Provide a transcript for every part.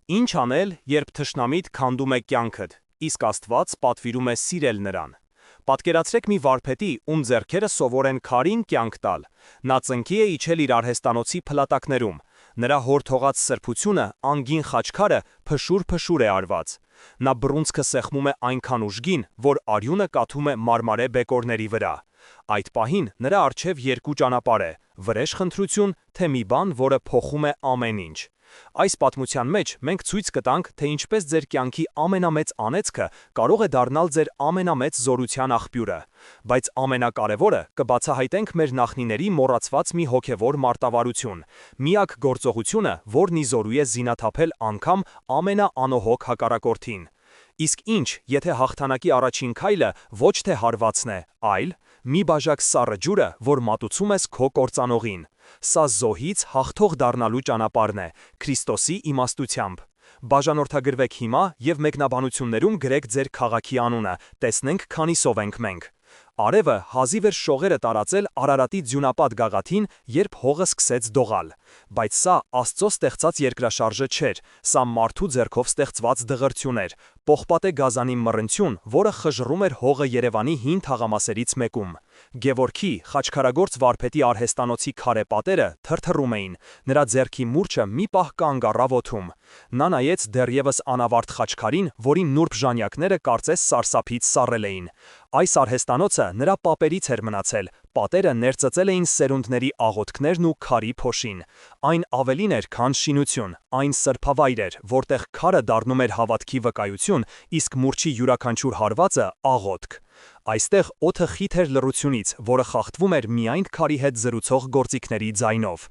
Ինչ անել, երբ թշնամիդ քանդում է կյանքդ, իսկ Աստված պատվիրում է սիրել նրան։ Պատկերացրեք մի վարպետի, ում ձեռքերը սովոր են քարին կյանք տալ։ Նա ծնկի է իջել իր արհեստանոցի փլատակներում։ Նրա հոր թողած սրբությունը, անգին խաչքարը փշուր է արված։ Նա բռունցքը սեղմում է այնքան ուժգին, որ արյունը կաթում է մարմարե բեկորների վրա։ Այդ պահին նրա առջև երկու ճանապարհ է՝ վրեժ խնդրություն, թե մի բան, որը փոխում է ամեն ինչ։ Այս պատմության մեջ մենք ցույց կտանք, թե ինչպես ձեր կյանքի ամենամեծ անեծքը կարող է դառնալ ձեր ամենամեծ զորության աղբյուրը։ Բայց ամենակարևորը կբացահայտենք մեր նախնիների մոռացված մի հոգևոր մարտավարություն, միակ գործողությունը, որն ի զորու է զինաթափել անգամ ամենաանոհոգ հակառակորդին։ Իսկ ինչ, եթե հաղթանակի առաջին քայլը ոչ թե հարվածն է, այլ մի բաժակ սառը ջուրը, որ մատուցում ես քո կործանողին։ Սա զոհից հաղթող դառնալու ճանապարհն է, Քրիստոսի իմաստությամբ։ Բաժանորդագրվեք հիմա և մեկնաբանություններում գրեք ձեր քաղաքի անունը, տեսնենք քանիսով ենք մենք։ Արևը հազիվ էր շողերը տարածել Արարատի ձյունապատ գագաթին, երբ հողը սկսեց դողալ։ Բայց սա Աստծո ստեղծած երկրաշարժը չէր, սա մարդու ձեռքով ստեղծված դղրդյուն էր, պողպատե գազանի մռնչյուն, որը խժռում էր հողը Երևանի հին թաղամասերից մեկում։ Գևորգի, խաչքարագործ վարպետի արհեստանոցի քարե պատերը թրթռում էին, նրա ձեռքի մուրճը մի պահ կանգ առավ օդում։ Նա նայեց դեռևս անավարտ խաչքարին, որի նուրբ ժանյակները կարծես սարսափից սառել էին։ Այս արհեստանոցը նրա պապերից էր մնացել, պատերը ներծծել էին սերունդների աղոթքներն ու քարի փոշին։ Այն ավելին էր, քան շինություն, այն սրբավայր էր, որտեղ քարը դառնում էր հավատքի վկայություն, իսկ մուրճի յուրաքանչյուր հարվածը՝ աղոթք։ Այստեղ օդը խիթ էր լռությունից, որը խախտվում էր միայն քարի հետ զրուցող գործիքների ձայնով։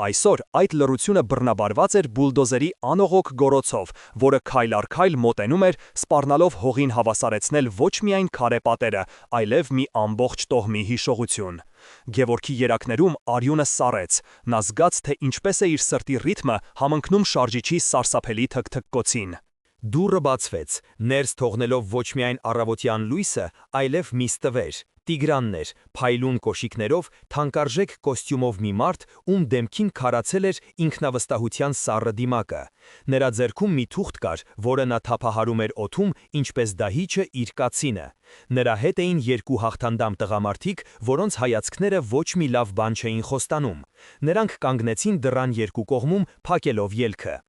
Այսօր այդ լռությունը բռնաբարված էր բուլդոզերի անողոք գոռոցով, որը քայլ առ քայլ մոտենում էր, սպառնալով հողին հավասարեցնել ոչ միայն քարե պատերը, այլև մի ամբողջ տոհմի հիշողություն։ Գևորգի երակներում արյունը սառեց, նա զգաց, թե ինչպես է իր սրտի ռիթմը համընկնում շարժիչի սարսափելի թքթքոցին։ Դուռը բացվեց, ներս թողնելով ոչ միայն առավոտյան լույսը, այլև մի ստվեր։ Տիգրանն էր, փայլուն կոշիկներով, թանկարժեք կոստյումով մի մարդ, ում դեմքին քարացել էր ինքնավստահության սառը դիմակը։ Նրա ձեռքում մի թուղթ կար, որը նա թափահարում էր օդում, ինչպես դահիճը իր կացինը։ Նրա հետ էին երկու հաղթանդամ տղամարդիկ, որոնց հայացքները ոչ մի լավ բան չէին խոստանում։ Նրանք կանգնեցին դռան երկու կողմում, փակելով ելքը։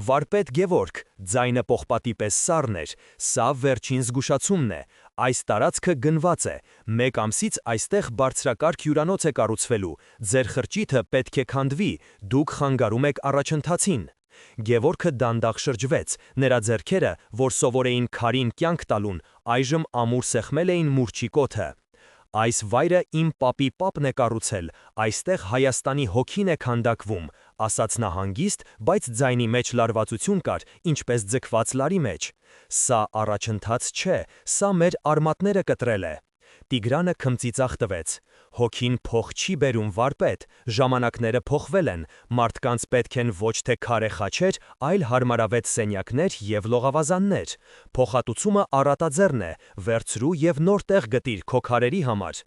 Վարպետ Գևորգ, ձայնը պողպատի պես սառն էր, սա վերջին զգուշացումն է, այս տարածքը գնված է, մեկ ամսից այստեղ բարձրակարգ հյուրանոց է կառուցվելու, ձեր խրճիթը պետք է քանդվի, դուք խանգարում եք առաջընթացին։ Գևորգը դանդաղ շրջվեց, նրա ձեռքերը, որ սովոր էին քարին կյանք տալուն, այժմ ամուր սեղմել էին մուրճի կոթը։ Այս վայրը իմ պապի պապն է կառուցել, այստեղ Հայաստանի հոգին է քանդակվում, ասաց նա հանգիստ, բայց ձայնի մեջ լարվածություն կար, ինչպես ձգված լարի մեջ։ Սա առաջընթաց չէ, սա մեր արմատները կտրել է։ Տիգրանը քմծիծաղ տվեց։ Հոգին փող չի բերում, վարպետ, ժամանակները փոխվել են, մարդկանց պետք են ոչ թե քարե խաչեր, այլ հարմարավետ սենյակներ և լողավազաններ։ Փոխհատուցումը առատաձեռն է, վերցրու և նոր տեղ գտիր քո քարերի համար։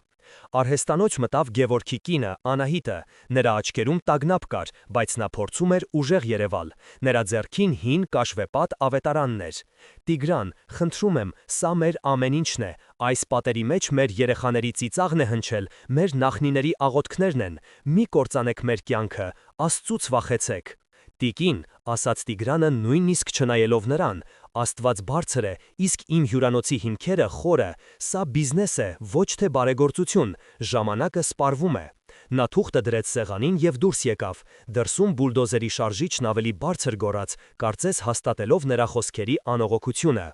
Արհեստանոց մտավ Գևորգի կինը, Անահիտը, նրա աչքերում տագնապ կար, բայց նա փորձում էր ուժեղ երևալ։ Նրա ձեռքին հին կաշվեպատ ավետարանն էր։ Տիգրան, խնդրում եմ, սա մեր ամեն ինչն է, այս պատերի մեջ մեր երեխաների ծիծաղն է հնչել, մեր նախնիների աղոթքներն են, մի կործանեք մեր կյանքը, Աստծուց վախեցեք։ Տիկին, ասաց Տիգրանը նույնիսկ չնայելով նրան, Աստված բարձր է, իսկ իմ հյուրանոցի հիմքերը խորը, սա բիզնես է, ոչ թե բարեգործություն, ժամանակը սպառվում է։ Նա թուղթը դրեց սեղանին և դուրս եկավ։ Դրսում բուլդոզերի շարժիչն ավելի բարձր գոռաց, կարծես հաստատելով նրա խոսքերի անողոքությունը։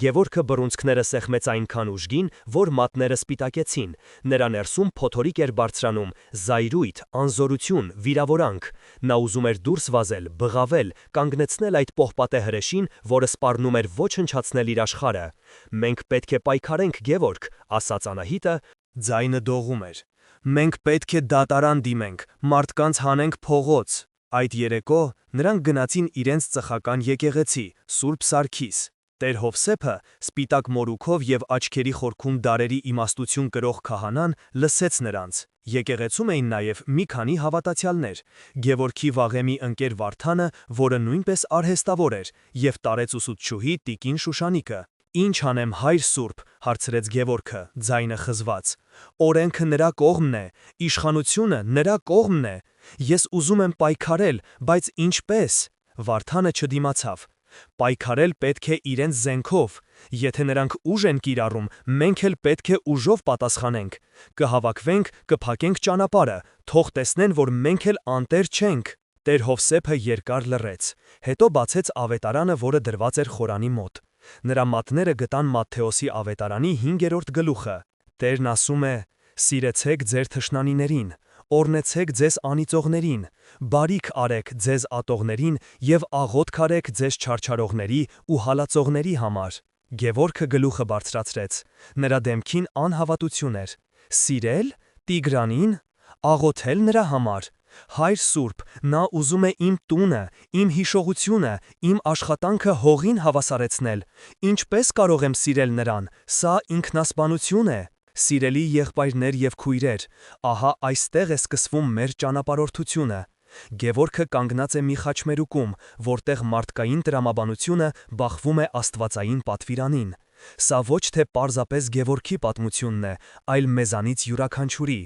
Գևորգը բռունցքները սեղմեց այնքան ուժգին, որ մատները սպիտակեցին։ Նրա ներսում փոթորիկ էր բարձրանում, զայրույթ, անզորություն, վիրավորանք։ Նա ուզում էր դուրս վազել, բղավել, կանգնեցնել այդ պողպատե հրեշին, որը սպառնում էր ոչնչացնել իր աշխարհը։ Մենք պետք է պայքարենք, Գևորգ, ասաց Անահիտը, ձայնը դողում էր։ Մենք պետք է դատարան դիմենք, մարդկանց հանենք փողոց։ Այդ երեկո նրանք գնացին իրենց ծխական եկեղեցի, Սուրբ Սարգիս։ Տեր Հովսեփը, սպիտակ մորուքով եւ աչքերի խորքում դարերի իմաստություն կրող քահանան, լսեց նրանց։ Եկեղեցում էին նաև մի քանի հավատացյալներ՝ Գևորգի վաղեմի ընկեր Վարդանը, որը նույնպես արհեստավոր էր, եւ տարեց ուսուցչուհի տիկին Շուշանիկը։ «Ինչ անեմ, հայր Սուրբ», հարցրեց Գևորգը, ձայնը խզված։ «Օրենքը նրա կողմն է, իշխանությունը նրա կողմն է։ Ես ուզում եմ պայքարել, բայց ինչպե՞ս»։ Վարդանը չդիմացավ։ «Պայքարել պետք է իրենց զենքով։ Եթե նրանք ուժ են կիրառում, մենք էլ պետք է ուժով պատասխանենք։ Կհավաքվենք, կփակենք ճանապարհը, թող տեսնեն, որ մենք էլ անտեր չենք»։ Տեր Հովսեփը երկար լռեց, հետո բացեց ավետարանը, որը դրված էր խորանի մոտ։ Նրա մատները գտան Մատթեոսի ավետարանի 5-րդ գլուխը։ Տերն ասում է. «Սիրեցեք ձեր թշնամիներին, օրհնեցեք ձեզ անիծողներին, բարիք արեք ձեզ ատողներին եւ աղոթք արեք ձեզ չարչարողների ու հալածողների համար»։ Գևորգը գլուխը բարձրացրեց։ Նրա դեմքին անհավատություն էր։ Սիրել Տիգրանին, աղոթել նրա համար։ Հայր Սուրբ, նա ուզում է իմ տունը, իմ հիշողությունը, իմ աշխատանքը հողին հավասարեցնել։ Ինչպես կարող եմ սիրել նրան, սա ինքնասպանություն է։ Սիրելի եղբայրներ եւ քույրեր, ահա այստեղ է սկսվում մեր ճանապարհորդությունը։ Գևորգը կանգնած է մի խաչմերուկում, որտեղ մարդկային տրամաբանությունը բախվում է աստվածային պատվիրանին։ Սա ոչ թե պարզապես Գևորգի պատմությունն է, այլ մեզանից յուրաքանչյուրի։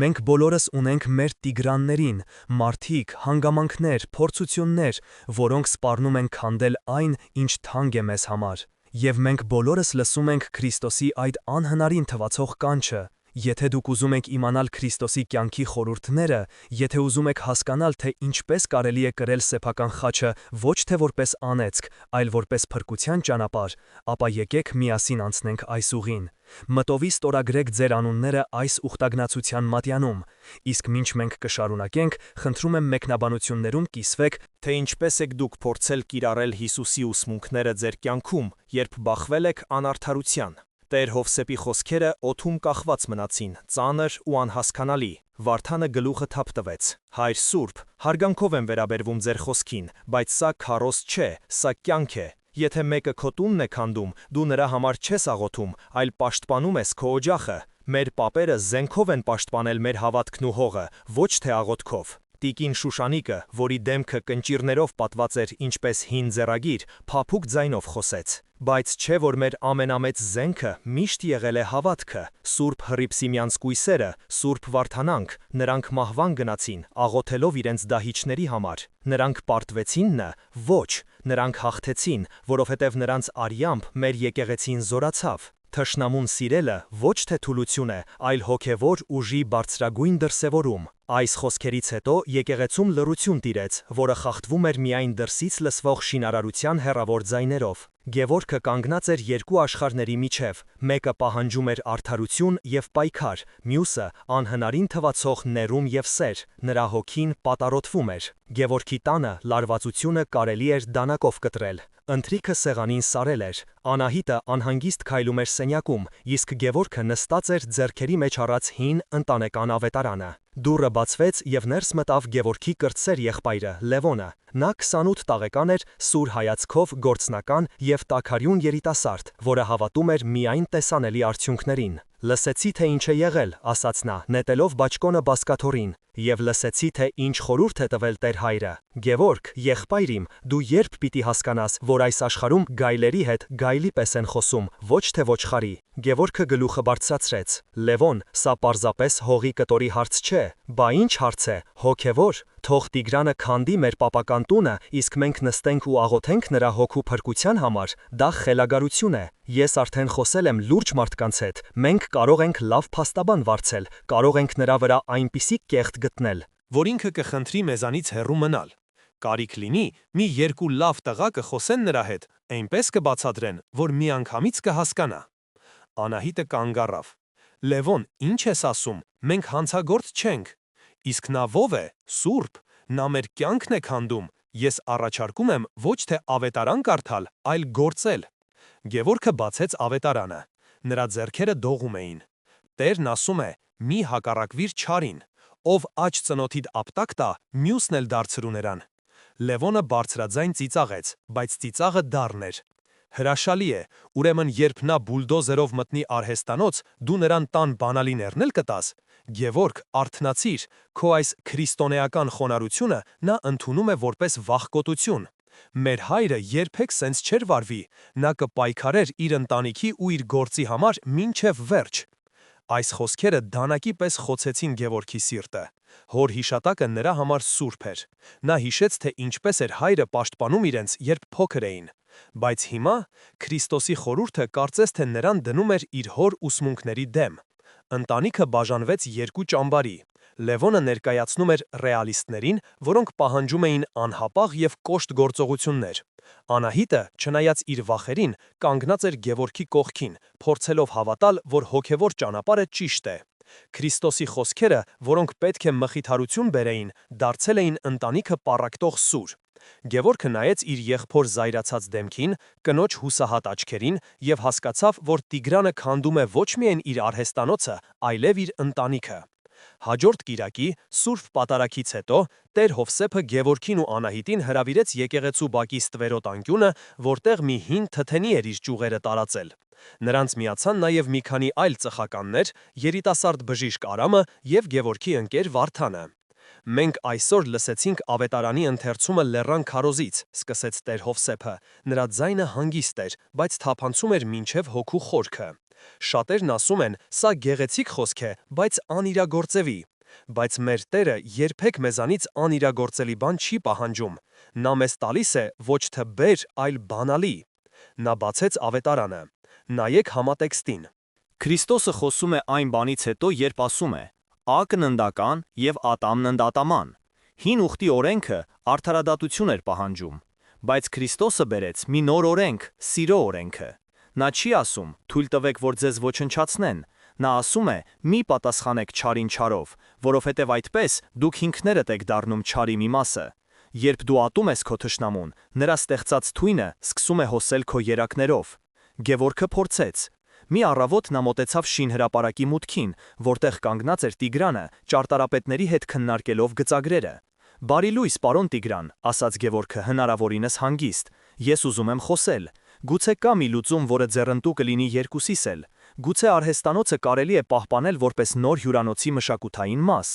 Մենք բոլորս ունենք մեր Տիգրաններին, մարդիկ, հանգամանքներ, փորձություններ, որոնք սպառնում են քանդել այն, ինչ թանկ է մեզ համար։ Եվ մենք բոլորս լսում ենք Քրիստոսի այդ անհնարին թվացող կանչը։ Եթե դուք ուզում եք իմանալ Քրիստոսի կյանքի խորհուրդները, եթե ուզում եք հասկանալ, թե ինչպես կարելի է կրել սեփական խաչը ոչ թե որպես անեծք, այլ որպես փրկության ճանապարհ, ապա եկեք միասին անցնենք այս ուղին։ Մտովի ստորագրեք ձեր անունները այս ուխտագնացության մատյանում, իսկ մինչ մենք կշարունակենք, խնդրում եմ մեկնաբանություններում կիսվեք, թե ինչպես եք դուք փորձել կիրառել Հիսուսի ուսմունքները ձեր կյանքում, երբ բախվել եք անարդարության։ Տեր Հովսեփի խոսքերը օդում կախված մնացին, ծանր ու անհասկանալի։ Վարդանը գլուխը թափ տվեց։ Հայր Սուրբ, հարգանքով եմ վերաբերվում ձեր խոսքին, բայց սա քարոզ չէ, սա կյանք է։ Եթե մեկը քո տունն է քանդում, դու նրա համար չես աղոթում, այլ պաշտպանում ես քո օջախը։ Մեր պապերը զենքով են պաշտպանել մեր հավատքն ու հողը, ոչ թե աղոթքով։ Տիկին Շուշանիկը, որի դեմքը կնճիռներով պատված էր ինչպես հին ձեռագիր, փափուկ ձայնով խոսեց. «Բայց չէ որ մեր ամենամեծ զենքը միշտ եղել է հավատքը, Սուրբ Հռիփսիմյանց կույսերը, Սուրբ Վարդանանք, նրանք մահվան գնացին, աղոթելով իրենց դահիճների համար։ Նրանք պարտվեցին՞ն։ Ոչ, նրանք հաղթեցին, որովհետև նրանց արյամբ մեր եկեղեցին զորացավ։ Թշնամուն սիրելը ոչ թե թուլություն է, այլ հոգևոր ուժի բարձրագույն դրսևորում»։ Այս խոսքերից հետո եկեղեցում լռություն տիրեց, որը խախտվում էր միայն դրսից լսվող շինարարության հեռավոր ձայներով։ Գևորգը կանգնած էր երկու աշխարհների միջև, մեկը պահանջում էր արդարություն եւ պայքար, մյուսը անհնարին թվացող ներում եւ սեր, նրա հոգին պատառոտվում էր։ Գևորգի տանը լարվածությունը կարելի էր դանակով կտրել։ Ընթրիքը սեղանին սարել էր, Անահիտը անհանգիստ քայլում էր սենյակում, իսկ Գևորգը նստած էր ձեռքերի մեջ առած հին ընտանեկան ավետարանը։ Դուռը բացվեց եւ ներս մտավ Գևորգի կրտսեր եղբայրը Լևոնը։ Նա 28 տարեկան էր, սուր հայացքով, գործնական եւ տաքարյուն երիտասարդ, որը հավատում էր միայն տեսանելի արդյունքներին։ «Լսեցի, թե ինչ է եղել», ասաց նա, նետելով բաճկոնը բազկաթոռին, «եւ լսեցի, թե ինչ խորհուրդ է տվել Տեր հայրը։ Գևորգ, եղբայր իմ, դու երբ պիտի հասկանաս, որ այս աշխարհում գայլերի հետ գայլի պես են խոսում, ոչ թե ոչխարի»։ Գևորգը գլուխը բարձրացրեց. «Լևոն, սա պարզապես հողի կտորի հարց չէ, բա ինչ հարց է, հոգևոր։ Թող Տիգրանը քանդի մեր պապական տունը, իսկ մենք նստենք ու աղոթենք նրա հոգու փրկության համար, դա խելագարություն է։ Ես արդեն խոսել եմ լուրջ մարդկանց հետ, մենք կարող ենք լավ փաստաբան վարձել, կարող ենք նրա վրա այնպիսի կեղտ գտնել, որ ինքը կխնդրի մեզանից հեռու մնալ։ Կարիք լինի, մի երկու լավ տղա կխոսեն նրա հետ, այնպես կբացատրեն, որ միանգամից կհասկանա»։ Անահիտը կանգ առավ։ «Լևոն, ինչ ես ասում, մենք հանցագործ չենք։ Իսկ նա ով է, Սուրբ, նա մեր կյանքն է քանդում, ես առաջարկում եմ ոչ թե ավետարան կարդալ, այլ գործել»։ Գևորգը բացեց ավետարանը։ Նրա ձեռքերը դողում էին։ Տերն ասում է. «Մի հակառակվիր չարին, ով աջ ծնոտիդ ապտակ տա, մյուսն էլ դարձրու նրան»։ Լևոնը բարձրաձայն ծիծաղեց, բայց ծիծաղը դառն էր։ Հրաշալի է, ուրեմն երբ նա բուլդոզերով մտնի արհեստանոց, դու նրան տան բանալիներն էլ կտաս։ Գևորգ, արթնացիր, քո այս քրիստոնեական խոնարհությունը նա ընդունում է որպես վախկոտություն։ Մեր հայրը երբեք սենց չէր վարվի, նա կպայքարեր իր ընտանիքի ու իր գործի համար մինչև վերջ։ Այս խոսքերը դանակի պես խոցեցին Գևորգի սիրտը։ Հոր հիշատակը նրա համար սուրբ էր։ Նա հիշեց, թե ինչպես էր հայրը պաշտպանում իրենց, երբ փոքր էին։ Բայց հիմա Քրիստոսի խորհուրդը կարծես թե նրան դնում էր իր հոր ուսմունքների դեմ։ Ընտանիքը բաժանվեց երկու ճամբարի։ Լևոնը ներկայացնում էր ռեալիստներին, որոնք պահանջում էին անհապաղ և կոշտ գործողություններ։ Անահիտը, չնայած իր վախերին, կանգնած էր Գևորգի կողքին, փորձելով հավատալ, որ հոգևոր ճանապարհը ճիշտ է։ Քրիստոսի խոսքերը, որոնք պետք է մխիթարություն բերեին, դարձել էին ընտանիքը պառակտող սուր։ Գևորգը նայեց իր եղբոր զայրացած դեմքին, կնոջ հուսահատ աչքերին և հասկացավ, որ Տիգրանը քանդում է ոչ միայն իր արհեստանոցը, այլև իր ընտանիքը։ Հաջորդ կիրակի, Սուրբ Պատարագից հետո, Տեր Հովսեփը Գևորգին ու Անահիտին հրավիրեց եկեղեցու բակի ստվերոտ անկյունը, որտեղ մի հին թթենի էր իր ճյուղերը տարածել։ Նրանց միացան նաև մի քանի այլ ծխականներ, երիտասարդ բժիշկ Արամը և Գևորգի ընկեր Վարդանը։ «Մենք այսօր լսեցինք ավետարանի ընթերցումը լեռան քարոզից», սկսեց Տեր Հովսեփը։ Նրա ձայնը հանգիստ էր, բայց թափանցում էր մինչև հոգու խորքը։ Շատերն ասում են, սա գեղեցիկ խոսք է, բայց անիրագործելի։ Բայց մեր Տերը երբեք մեզանից անիրագործելի բան չի պահանջում։ Նա մեզ տալիս է ոչ թե բեր, այլ բանալի։ Նա բացեց ավետարանը։ Նայեք համատեքստին։ Քրիստոսը խոսում է այն բանից հետո, երբ ասում է. «Ա-ն ընդական և ատամն ընդատաման»։ Հին ուխտի օրենքը արդարադատություն էր պահանջում, բայց Քրիստոսը բերեց մի նոր օրենք, սիրո օրենքը։ Նա չի ասում. «Թույլ տվեք, որ ձեզ ոչնչացնեն»։ Նա ասում է. «Մի պատասխանեք չարին չարով, որովհետև այդպես դուք ինքներդ եք դառնում չարի մի մասը»։ Երբ դու ատում ես քո թշնամուն, նրա ստեղծած թույնը սկսում է հոսել քո երակներով։ Գևորգը փորձեց։ Մի առավոտ նա մոտեցավ շինհրապարակի մուտքին, որտեղ կանգնած էր Տիգրանը, ճարտարապետների հետ քննարկելով գծագրերը։ «Բարի լույս, պարոն Տիգրան», ասաց Գևորգը հնարավորինս հանգիստ։ «Ես ուզում եմ խոսել։ Գուցե կա մի լուծում, որը ձեռնտու կլինի երկուսիս էլ։ Գուցե արհեստանոցը կարելի է պահպանել որպես նոր հյուրանոցի մշակութային մաս»։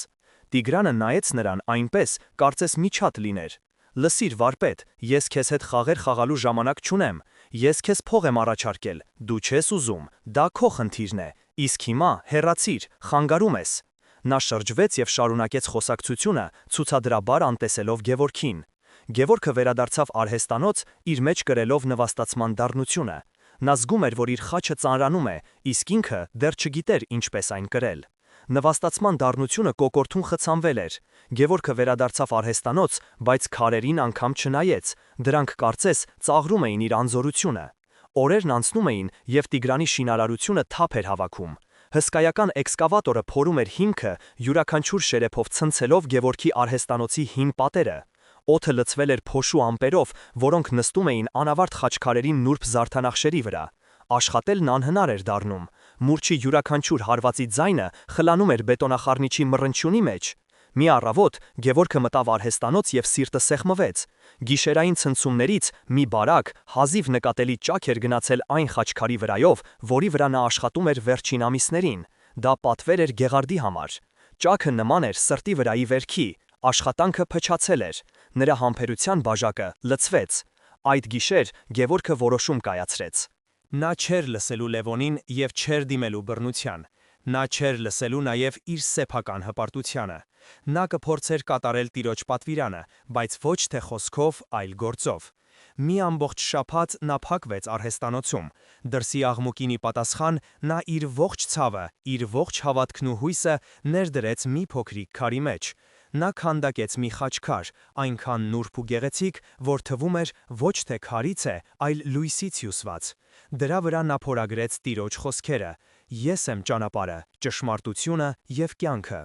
Տիգրանը նայեց նրան այնպես, կարծես միջատ լիներ։ «Լսիր, վարպետ, ես քեզ հետ խաղեր խաղալու ժամանակ չունեմ։ Ես քեզ փող եմ առաջարկել, դու չես ուզում, դա քո խնդիրն է, իսկ հիմա հեռացիր, խանգարում ես»։ Նա շրջվեց և շարունակեց խոսակցությունը, ցուցադրաբար անտեսելով Գևորգին։ Գևորգը վերադարձավ արհեստանոց, իր մեջ կրելով նվաստացման դառնությունը։ Նա զգում էր, որ իր խաչը ծանրանում է, իսկ ինքը դեռ չգիտեր ինչպես այն կրել։ Նվաստացման դառնությունը կոկորդուն խցանվել էր։ Գևորգը վերադարձավ արհեստանոց, բայց քարերին անգամ չնայեց, դրանք կարծես ծաղրում էին իր անզորությունը։ Օրերն անցնում էին, և Տիգրանի շինարարությունը թափ էր հավաքում։ Հսկայական էքսկավատորը փորում էր հիմքը, յուրաքանչյուր շերեփով ցնցելով Գևորգի արհեստանոցի հին պատերը։ Օդը լցվել էր փոշու ամպերով, որոնք նստում էին անավարտ խաչքարերի նուրբ զարդանախշերի վրա։ Աշխատելն անհնար էր դառնում։ Մուրճի յուրաքանչյուր հարվածի ձայնը խլանում էր բետոնախառնիչի մռնչյունի մեջ։ Մի առավոտ Գևորգը մտավ արհեստանոց և սիրտը սեղմվեց։ Գիշերային ցնցումներից մի բարակ, հազիվ նկատելի ճաք էր գնացել այն խաչքարի վրայով, որի վրա նա աշխատում էր վերջին ամիսներին։ Դա պատվեր էր Գեղարդի համար։ Ճաքը նման էր սրտի վրայի վերքի, աշխատանքը փչացել էր։ Նրա համբերության բաժակը լցվեց։ Այդ գիշեր Գևորգը որոշում կայացրեց։ Նա չէր լսելու Լևոնին և չէր դիմելու բռնության։ Նա չէր լսելու նաև իր սեփական հպարտությանը։ Նա կփորձեր կատարել տիրոջ պատվիրանը, բայց ոչ թե խոսքով, այլ գործով։ Մի ամբողջ շաբաթ նա փակվեց արհեստանոցում։ Դրսի աղմուկինի պատասխան նա իր ողջ ցավը, իր ողջ հավատքն ու հույսը ներդրեց մի փոքրիկ քարի մեջ։ Նա քանդակեց մի խաչքար, այնքան նուրբ ու գեղեցիկ, որ թվում էր ոչ թե քարից է, այլ լույսից հյուսված։ Դրա վրա նա փորագրեց տիրոջ խոսքերը. «Ես եմ ճանապարհը, ճշմարտությունը և կյանքը»։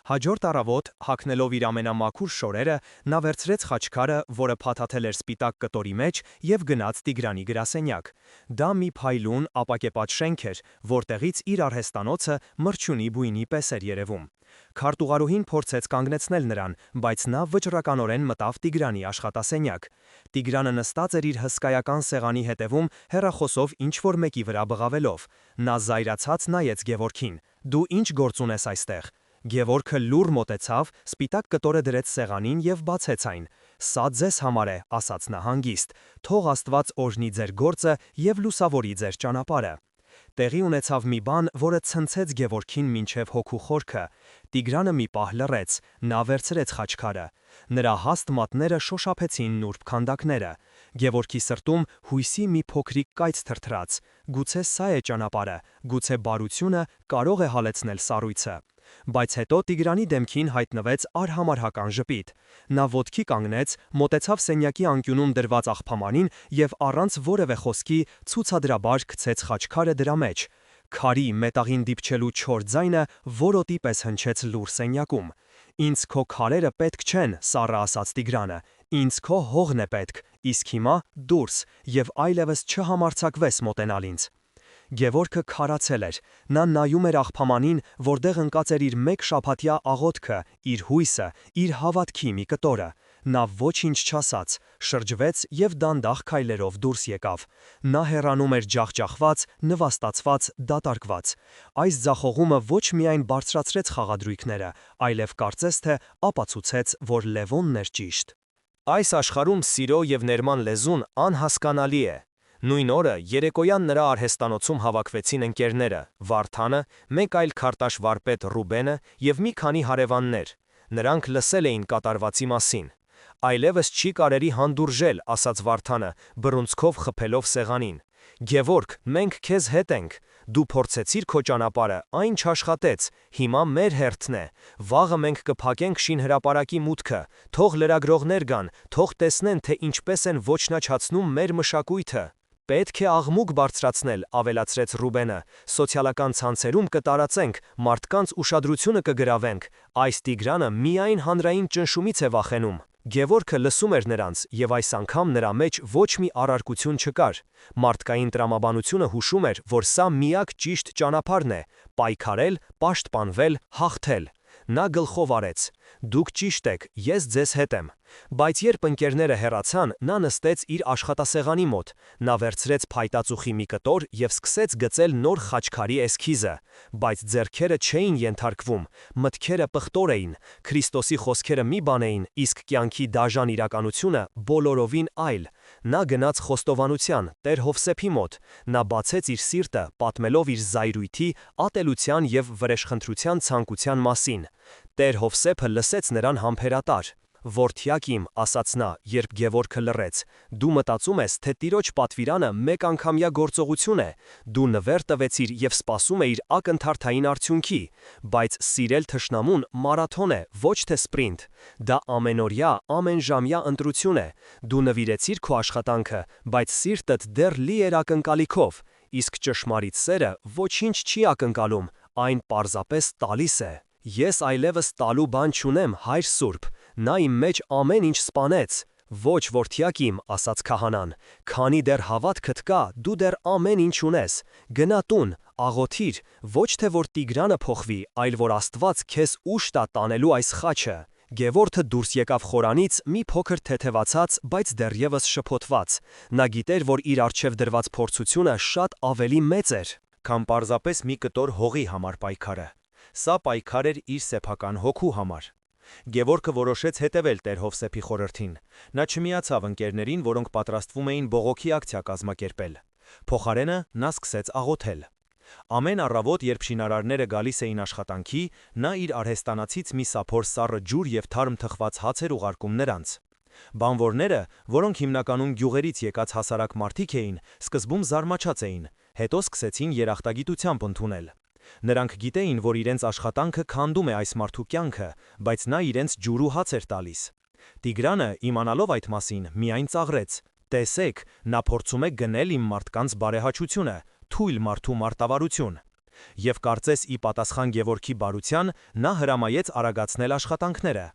Հաջորդ առավոտ, հագնելով իր ամենամաքուր շորերը, նա վերցրեց խաչքարը, որը փաթաթել էր սպիտակ կտորի մեջ, եւ գնաց Տիգրանի գրասենյակ։ Դա մի փայլուն, ապակեպատ շենք էր, որտեղից իր արհեստանոցը մրջյունի բույնի պես էր երևում։ Քարտուղարուհին փորձեց կանգնեցնել նրան, բայց նա վճռականորեն մտավ Տիգրանի աշխատասենյակ։ Տիգրանը նստած էր իր հսկայական սեղանի հետևում, հեռախոսով ինչ-որ մեկի վրա բղավելով։ Նա զայրացած նայեց Գևորգին. «Դու ինչ գործ ունես այստեղ»։ Գևորգը լուռ մոտեցավ, սպիտակ կտորը դրեց սեղանին եւ բացեց այն։ «Սա ձեզ համար է», ասաց նա հանգիստ։ «Թող Աստված օրհնի ձեր գործը եւ լուսավորի ձեր ճանապարհը»։ Տեղի ունեցավ մի բան, որը ցնցեց Գևորգին մինչև հոգու խորքը։ Տիգրանը մի պահ լռեց, նա վերցրեց խաչքարը։ Նրա հաստ մատները շոշափեցին նուրբ քանդակները։ Գևորգի սրտում հույսի մի փոքրիկ կայծ թրթրաց։ Գուցե սա է ճանապարհը, գուցե բարությունը կարող է հալեցնել սառույցը։ Բայց հետո Տիգրանի դեմքին հայտնվեց արհամարհական ժպիտ։ Նա ոտքի կանգնեց, մոտեցավ սենյակի անկյունում դրված աղբամանին եւ առանց որևէ խոսքի ցուցադրաբար գցեց խաչքարը դրա մեջ։ Քարի մետաղին դիպչելու չոր ձայնը որոտի պես հնչեց լուռ սենյակում։ «Ինձ քո քարերը պետք չեն», սառը ասաց Տիգրանը։ «Ինձ քո հողն է պետք, իսկ հիմա դուրս եւ այլևս չհամարձակվես մոտենալ ինձ»։ Գևորգը քարացել էր։ Նա նայում էր աղբամանին, որտեղ ընկած էր իր մեկ շաբաթյա աղոթքը, իր հույսը, իր հավատքի մի կտորը։ Նա ոչինչ չասաց, շրջվեց եւ դանդաղ քայլերով դուրս եկավ։ Նա հեռանում էր ջախջախված, նվաստացված, դատարկված։ Այս ձախողումը ոչ միայն բարձրացրեց խաղադրույքները, այլև կարծես թե ապացուցեց, որ Լևոնն էր ճիշտ։ Այս աշխարհում սիրո եւ ներման լեզուն անհասկանալի է։ Նույն օրը երեկոյան նրա արհեստանոցում հավաքվեցին ընկերները՝ Վարդանը, մեկ այլ քարտաշ վարպետ Ռուբենը եւ մի քանի հարևաններ։ Նրանք լսել էին կատարվածի մասին։ «Այլևս չի կարելի հանդուրժել», ասաց Վարդանը, բռունցքով խփելով սեղանին։ «Գևորգ, մենք քեզ հետ ենք։ Դու փորձեցիր քո ճանապարհը, այն չաշխատեց, հիմա մեր հերթն է։ Վաղը մենք կփակենք շինհրապարակի մուտքը, թող լրագրողներ գան, թող տեսնեն, թե ինչպես են ոչնչացնում մեր մշակույթը»։ «Պետք է աղմուկ բարձրացնել», ավելացրեց Ռուբենը։ «Սոցիալական ցանցերում կտարածենք, մարդկանց ուշադրությունը կգրավենք։ Այս Տիգրանը միայն հանրային ճնշումից է վախենում»։ Գևորգը լսում էր նրանց, եւ այս անգամ նրա մեջ ոչ մի առարկություն չկար։ Մարդկային տրամաբանությունը հուշում էր, որ սա միակ ճիշտ ճանապարհն է՝ պայքարել, պաշտպանվել, հաղթել։ Նա գլխով արեց. «Դուք ճիշտ եք, ես ձեզ հետ եմ»։ Բայց երբ ընկերները հեռացան, նա նստեց իր աշխատասեղանի մոտ։ Նա վերցրեց փայտածուխի մի կտոր եւ սկսեց գծել նոր խաչքարի էսքիզը։ Բայց ձեռքերը չէին ենթարկվում, մտքերը պղտոր էին։ Քրիստոսի խոսքերը մի բան էին, իսկ կյանքի դաժան իրականությունը բոլորովին այլ։ Նա գնաց խոստովանության, Տեր Հովսեփի մոտ։ Նա բացեց իր սիրտը, պատմելով իր զայրույթի, ատելության եւ վրեժխնդրության ցանկության մասին։ Տեր Հովսեփը լսեց նրան համբերատար։ «Որդյակ իմ», ասաց նա, երբ Գևորգը լռեց, «դու մտածում ես, թե Տիրոջ պատվիրանը մեկ անգամյա գործողություն է։ Դու նվեր տվեցիր եւ սպասում էիր ակնթարթային արդյունքի, բայց սիրել թշնամուն մարաթոն է, ոչ թե սպրինտ։ Դա ամենօրյա, ամենժամյա ընտրություն է։ Դու նվիրեցիր քո աշխատանքը, բայց սիրտդ դեռ լի էր ակնկալիքով, իսկ ճշմարիտ սերը ոչինչ չի ակնկալում, այն պարզապես տալիս է։ Ես այլևս տալու բան չունեմ, Հայր Սուրբ, նա իմ մեջ ամեն ինչ սպանեց։ Ոչ, որդյակ իմ, ասաց քահանան, քանի դեռ հավատքդ կա, դու դեռ ամեն ինչ ունես։ Գնա տուն, աղոթիր, ոչ թե որ Տիգրանը փոխվի, այլ որ Աստված քեզ ուժ տա տանելու այս խաչը։ Գևորգը դուրս եկավ խորանից, մի փոքր թեթևացած, բայց դեռևս շփոթված։ Նա գիտեր, որ իր առջև դրված փորձությունը շատ ավելի մեծ էր, քան պարզապես մի կտոր հողի համար պայքարը։ Սա պայքար էր իր սեփական հոգու համար։ Գևորգը որոշեց հետևել Տեր Հովսեփի խորհրդին։ Նա չմիացավ ընկերներին, որոնք պատրաստվում էին բողոքի ակցիա կազմակերպել։ Փոխարենը նա սկսեց աղոթել։ Ամեն առավոտ, երբ շինարարները գալիս էին աշխատանքի, նա իր արհեստանացից մի սափոր սառը ջուր եւ թարմ թխված հաց էր ուղարկում նրանց։ Բանվորները, որոնք հիմնականում գյուղերից եկած հասարակ մարդիկ էին, սկզբում զարմաչած էին, հետո սկսեցին երախտագիտությամբ ընդունել։ Նրանք գիտեին, որ իրենց աշխատանքը քանդում է այս մարդու կյանքը, բայց նա իրենց ջուր ու հաց էր տալիս։ Տիգրանը, իմանալով այդ մասին, միայն ծաղրեց. «Տեսեք, նա փորձում է գնել իմ մարդկանց բարեհաճությունը, թույլ մարդու մարտավարություն»։ Եվ կարծես ի պատասխան Գևորգի բարության նա հրամայեց արագացնել աշխատանքները։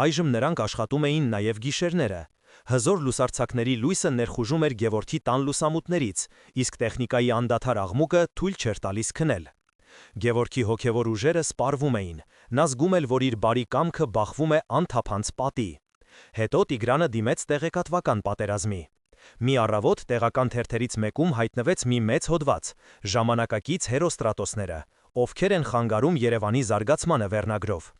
Այժմ նրանք աշխատում էին նաև գիշերները։ Հզոր լուսարձակների լույսը ներխուժում էր Գևորգի տան լուսամուտներից, իսկ տեխնիկայի անդադար աղմուկը թույլ չէր տալիս քնել։ Գևորգի հոգևոր ուժերը սպառվում էին, նա զգում էր, որ իր բարի կամքը բախվում է անթափանց պատի։ Հետո Տիգրանը դիմեց տեղեկատվական պատերազմի։ Մի առավոտ տեղական թերթերից մեկում հայտնվեց մի մեծ հոդված՝ ժամանակակից հերոստրատոսները, ովքեր են խանգարում Երևանի զարգացմանը վերնագրով։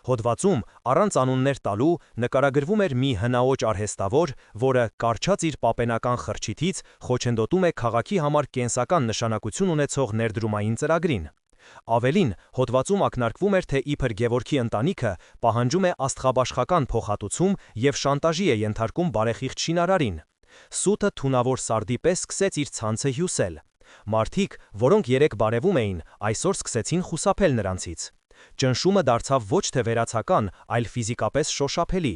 Հոդվածում, առանց անուններ տալու, նկարագրվում էր մի հնաոճ արհեստավոր, որը կառչած իր պապենական խրճիթից խոչընդոտում է քաղաքի համար կենսական նշանակություն ունեցող ներդրումային ծրագրին։ Ավելին, հոդվածում ակնարկվում էր, թե իբր Գևորգի ընտանիքը պահանջում է աստղաբաշխական փոխհատուցում և շանտաժի է ենթարկում բարեխիղճ շինարարին։ Սուտը թունավոր սարդի պես սկսեց իր ցանցը հյուսել։ Մարդիկ, որոնք երեկ բարևում էին, այսօր սկսեցին խուսափել նրանցից։ Ճնշումը դարձավ ոչ թե վերացական, այլ ֆիզիկապես շոշափելի։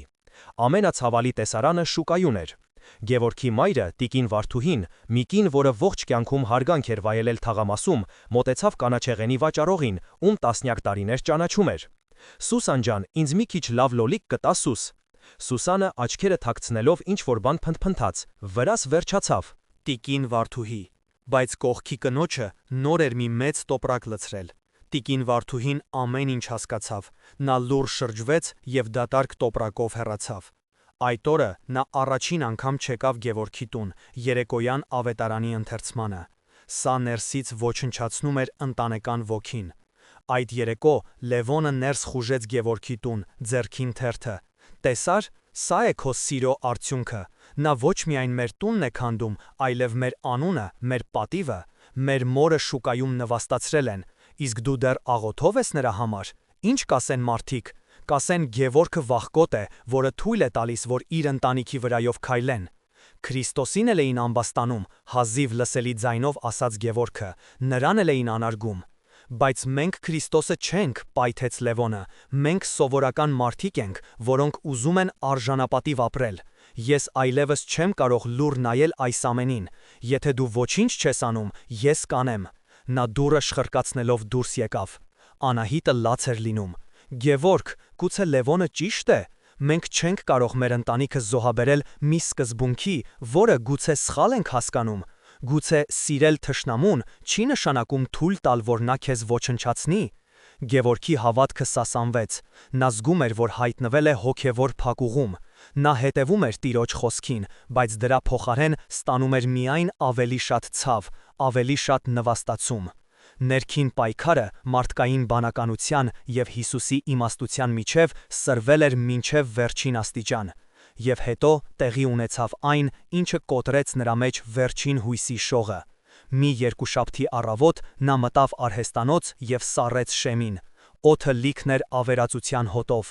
Ամենացավալի տեսարանը շուկայուն էր։ Գևորգի մայրը, տիկին Վարդուհին, մի կին, որը ողջ կյանքում հարգանք էր վայելել թաղամասում, մոտեցավ կանաչեղենի վաճառողին, ում տասնյակ տարիներ ճանաչում էր։ «Սուսան ջան, ինձ մի քիչ լավ լոլիկ կտա սուս»։ Սուսանը աչքերը թաքցնելով ինչ-որ բան փնթփնթաց, վրաս վերջացավ։ Տիկին Վարդուհի, բայց կողքի կնոջը նոր էր մի մեծ տոպրակ լցրել։ Տիկին Վարդուհին ամեն ինչ հասկացավ, նա լուռ շրջվեց և դատարկ տոպրակով հեռացավ։ Այդ օրը նա առաջին անգամ չեկավ Գևորգի տուն, երեկոյան ավետարանի ընթերցմանը։ Սա ներսից ոչնչացնում էր ընտանեկան ոգին։ Այդ երեկո Լևոնը ներս խուժեց Գևորգի տուն, ձեռքին թերթը։ «Տեսա՞ր, սա է քո սիրո արդյունքը։ Նա ոչ միայն մեր տունն է քանդում, այլև մեր անունը, մեր պատիվը, մեր մորը շուկայում նվաստացրել են, իսկ դու դեռ աղոթով ես նրա համար։ Ինչ կասեն մարդիկ։ Կասեն Գևորգը վախկոտ է, որը թույլ է տալիս, որ իր ընտանիքի վրայով քայլեն։ Քրիստոսին էլ էին ամբաստանում», հազիվ լսելի ձայնով ասաց Գևորգը, «նրան էլ էին անարգում»։ «Բայց մենք Քրիստոսը չենք», պայթեց Լևոնը, «մենք սովորական մարդիկ ենք, որոնք ուզում են արժանապատիվ ապրել։ Ես այլևս չեմ կարող լուռ նայել այս ամենին։ Եթե դու ոչինչ չես անում, ես կանեմ»։ Նա դուռը շխրկացնելով դուրս եկավ։ Անահիտը լաց էր լինում։ «Գևորգ, գուցե Լևոնը ճիշտ է։ Մենք չենք կարող մեր ընտանիքը զոհաբերել մի սկզբունքի, որը գուցե սխալ ենք հասկանում։ Գուցե սիրել թշնամուն չի նշանակում թույլ տալ, որ նա քեզ ոչնչացնի»։ Գևորգի հավատքը սասանվեց։ Նա զգում էր, որ հայտնվել է հոգևոր փակուղում։ Նա հետևում էր Տիրոջ խոսքին, բայց դրա փոխարեն ստանում էր միայն ավելի շատ ցավ, ավելի շատ նվաստացում։ Ներքին պայքարը մարդկային բանականության և Հիսուսի իմաստության միջև սրվել էր մինչև վերջին աստիճան։ Եվ հետո տեղի ունեցավ այն, ինչը կոտրեց նրա մեջ վերջին հույսի շողը։ Մի երկուշաբթի առավոտ նա մտավ արհեստանոց և սառեց շեմին։ Օդը լիքն էր ավերածության հոտով։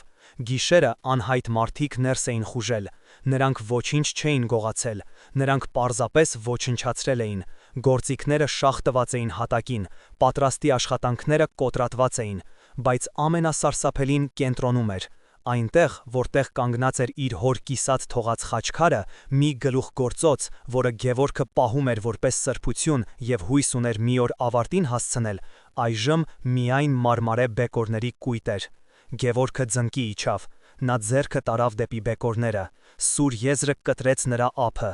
Գիշերը անհայտ մարդիկ ներս էին խուժել։ Նրանք ոչինչ չէին գողացել, նրանք պարզապես ոչնչացրել էին։ Գործիքները շաղ տված էին հատակին, պատրաստի աշխատանքները կոտրատված էին, բայց ամենասարսափելին կենտրոնում էր։ Այնտեղ, որտեղ կանգնած էր իր հոր կիսատ թողած խաչքարը, մի գլուխգործոց, որը Գևորգը պահում էր որպես սրբություն և հույս ուներ մի օր ավարտին հասցնել, այժմ միայն մարմարե բեկորների կույտ էր։ Գևորգը ձնկի իջավ։ Նա ձեռքը տարավ դեպի բեկորները։ Սուր եզրը կտրեց նրա ափը։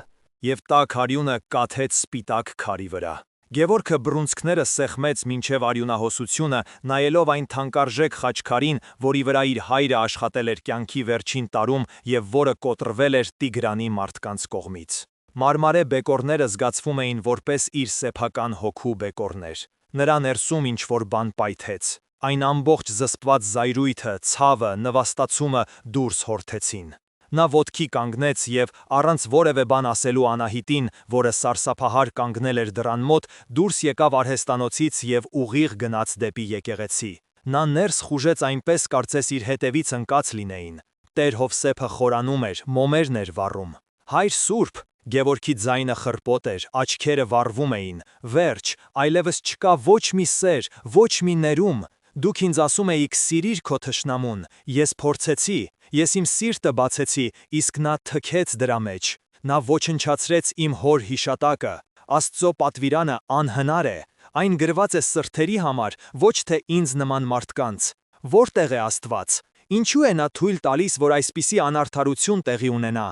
Եվ տաք արյունը կաթեց սպիտակ քարի վրա։ Գևորգը բռունցքները սեղմեց մինչև արյունահոսությունը, նայելով այն թանկարժեք խաչքարին, որի վրա իր հայրը աշխատել էր կյանքի վերջին տարում և որը կոտրվել էր Տիգրանի մարդկանց կողմից։ Մարմարե բեկորները զգացվում էին որպես իր սեփական հոգու բեկորներ։ Նրա ներսում ինչ-որ բան պայթեց։ Այն ամբողջ զսպված զայրույթը, ցավը, նվաստացումը դուրս հորդեցին։ Նա ոտքի կանգնեց և առանց որևէ բան ասելու Անահիտին, որը սարսափահար կանգնել էր դռան մոտ, դուրս եկավ արհեստանոցից և ուղիղ գնաց դեպի եկեղեցի։ Նա ներս խուժեց այնպես, կարծես իր հետևից ընկած լինեին։ Տեր Հովսեփը խորանում էր, մոմերն էր վառում։ «Հայր Սուրբ», Գևորգի ձայնը խռպոտ էր, աչքերը վառվում էին։ «Վերջ, այլևս չկա ոչ մի սեր, ոչ մի ներում։ Դուք ինձ ասում էիք սիրիր քո թշնամուն։ Ես փորձեցի, ես իմ սիրտը բացեցի, իսկ նա թքեց դրա մեջ։ Նա ոչնչացրեց իմ հոր հիշատակը։ Աստծո պատվիրանը անհնար է։ Այն գրված է սրտերի համար, ոչ թե ինձ նման մարդկանց։ Որտեղ է Աստված։ Ինչու է նա թույլ տալիս, որ այսպիսի անարդարություն տեղի ունենա։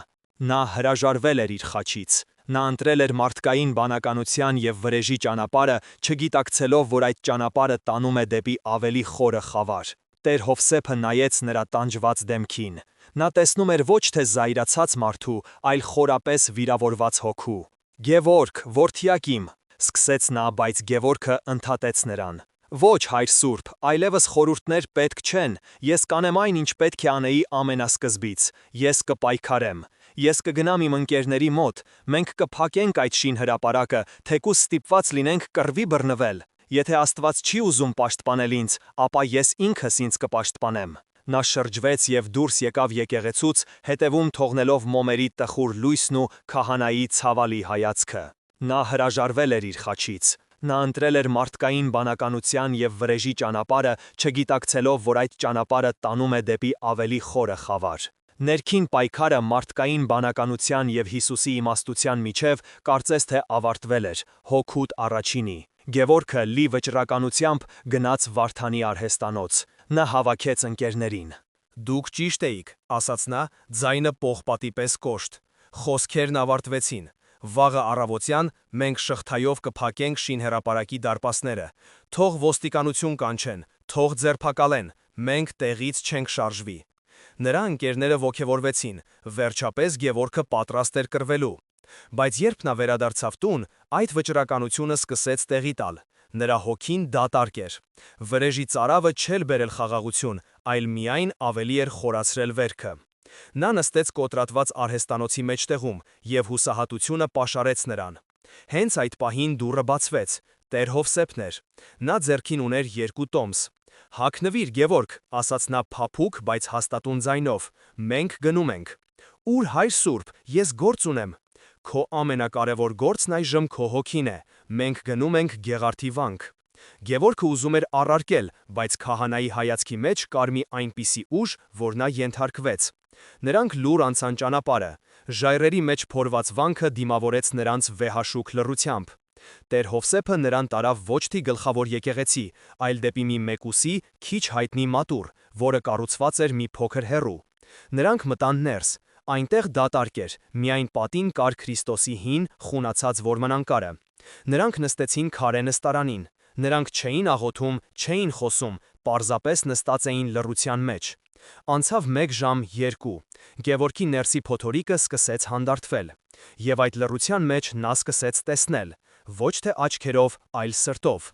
Նա հրաժարվել էր իր խաչից։ Նա ընտրել էր մարդկային բանականության և վրեժի ճանապարհը, չգիտակցելով, որ այդ ճանապարհը տանում է դեպի ավելի խորը խավար։ Տեր Հովսեփը նայեց նրա տանջված դեմքին։ Նա տեսնում էր ոչ թե զայրացած մարդու, այլ խորապես վիրավորված հոգու։ Գևորգ, որդյակ իմ, սկսեց նա, բայց Գևորգը ընդհատեց նրան։ Ոչ, հայր Սուրբ, այլևս խորհուրդներ պետք չեն, ես կանեմ այն, ինչ պետք է անեի ամենասկզբից, ես կպայքարեմ, ես կգնամ իմ ընկերների մոտ, մենք կփակենք այդ շինհրապարակը, թեկուզ ստիպված լինենք կռվի բռնվել, եթե Աստված չի ուզում պաշտպանել ինձ, ապա ես ինքս ինձ կպաշտպանեմ։ Նա շրջվեց և դուրս եկավ եկեղեցուց, հետևում թողնելով մոմերի տխուր լույսն ու քահանայի ցավալի հայացքը։ Նա հրաժարվել էր իր խաչից։ Նա ընտրել էր մարդկային բանականության և վրեժի ճանապարհը, չգիտակցելով, որ այդ ճանապարհը տանում է դեպի ավելի խորը խավար։ Ներքին պայքարը մարդկային բանականության և Հիսուսի իմաստության միջև կարծես թե ավարտվել էր, հոգուտ առաջինի։ Գևորգը լի վճռականությամբ գնաց Վարդանի արհեստանոց։ Նա հավաքեց ընկերներին։ Դուք ճիշտ էիք, ասաց նա, ձայնը պողպատի պես կոշտ։ Խոսքերն ավարտվեցին։ Վաղը առավոտյան մենք շղթայով կփակենք շինհրապարակի դարպասները։ Թող ոստիկանություն կանչեն, թող ձերբակալեն, մենք տեղից չենք շարժվի։ Նրա ընկերները ոգևորվեցին, վերջապես Գևորգը պատրաստ էր կռվելու։ Բայց երբ նա վերադարձավ տուն, այդ վճռականությունը սկսեց տեղի տալ։ Նրա հոգին դատարկ էր։ Վրեժի ծարավը չէր բերել խաղաղություն, այլ միայն ավելի էր խորացրել վերքը։ Նա նստեց կոտրատված արհեստանոցի մեջտեղում, և հուսահատությունը պաշարեց նրան։ Հենց այդ պահին դուռը բացվեց։ Տեր Հովսեփն էր։ Նա ձեռքին ուներ 2 տոմս։ Հագնվիր, Գևորգ, ասաց նա փափուկ, բայց հաստատուն ձայնով։ Մենք գնում ենք։ Ուր, հայր Սուրբ, ես գործ ունեմ։ Քո ամենակարևոր գործն այժմ քո հոգին է։ Մենք գնում ենք Գեղարդի վանք։ Գևորգը ուզում էր առարկել, բայց քահանայի հայացքի մեջ կար մի այնպիսի ուժ, որ նա ենթարկվեց։ Նրանք լուռ անցան ճանապարհը։ Ժայռերի մեջ փորված վանքը դիմավորեց նրանց վեհաշուք լռությամբ։ Տեր Հովսեփը նրան տարավ ոչ թե գլխավոր եկեղեցի, այլ դեպի մի մեկուսի, քիչ հայտնի մատուռ, որը կառուցված էր մի փոքր հեռու։ Նրանք մտան ներս։ Այնտեղ դատարկ էր, միայն պատին կար Քրիստոսի հին, խունացած որմնանկարը։ Նրանք նստեցին քարե նստարանին։ Նրանք չէին աղոթում, չէին խոսում, պարզապես նստած էին լռության մեջ։ Անցավ 1 ժամ 2։ Գևորգի ներսի փոթորիկը սկսեց հանդարտվել։ Եվ այդ լռության մեջ նա սկսեց տեսնել, ոչ թե աչքերով, այլ սրտով։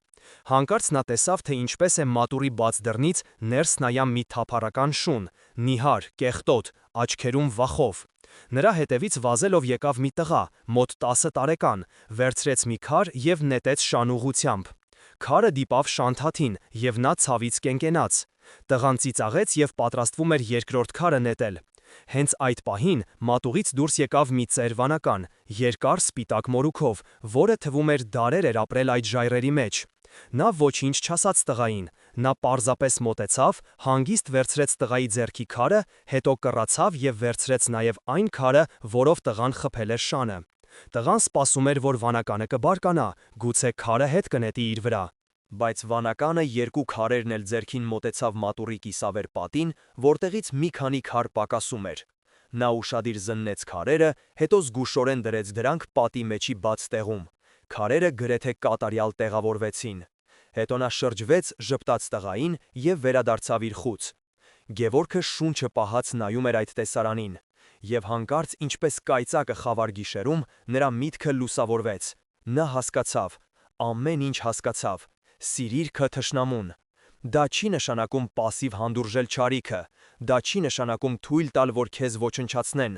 Հանկարծ նա տեսավ, թե ինչպես է մատուռի բաց դռնից ներս նայամ մի թափառական շուն, նիհար, կեղտոտ, աչքերում վախով։ Նրա հետևից վազելով եկավ մի տղա, մոտ 10 տարեկան, վերցրեց մի քար և նետեց շան ուղղությամբ։ Քարը դիպավ շանթաթին, և նա ցավից կենկենաց։ Տղան ծիծաղեց և պատրաստվում էր երկրորդ քարը նետել։ Հենց այդ պահին մատուռից դուրս եկավ մի ծեր վանական, երկար սպիտակ մորուքով, որը թվում էր դարեր էր ապրել այդ ժայռերի մեջ։ Նա ոչինչ չասաց տղային, նա պարզապես մոտեցավ, հանգիստ վերցրեց տղայի ձեռքի քարը, հետո կռացավ և վերցրեց նաև այն քարը, որով տղան խփել էր շանը։ Տղան սպասում էր, որ վանականը կբարկանա, գուցե քարը հետ կնետի իր վրա։ Բայց վանականը 2 քարերն էլ ձեռքին մոտեցավ մատուռի կիսավեր պատին, որտեղից մի քանի քար պակասում էր։ Նա ուշադիր զննեց քարերը, հետո զգուշորեն դրեց դրանք պատի մեջի բաց տեղում։ Քարերը գրեթե կատարյալ տեղավորվեցին։ Հետո նա շրջվեց, ժպտաց տղային և վերադարձավ իր խուց։ Գևորգը շունչը պահած նայում էր այդ տեսարանին։ Եվ հանկարծ, ինչպես կայծակը խավար գիշերում, նրա միտքը լուսավորվեց։ Նա հասկացավ, ամեն ինչ հասկացավ։ Սիրիր քո թշնամուն։ Դա չի նշանակում պասիվ հանդուրժել չարիքը, դա չի նշանակում թույլ տալ, որ քեզ ոչնչացնեն,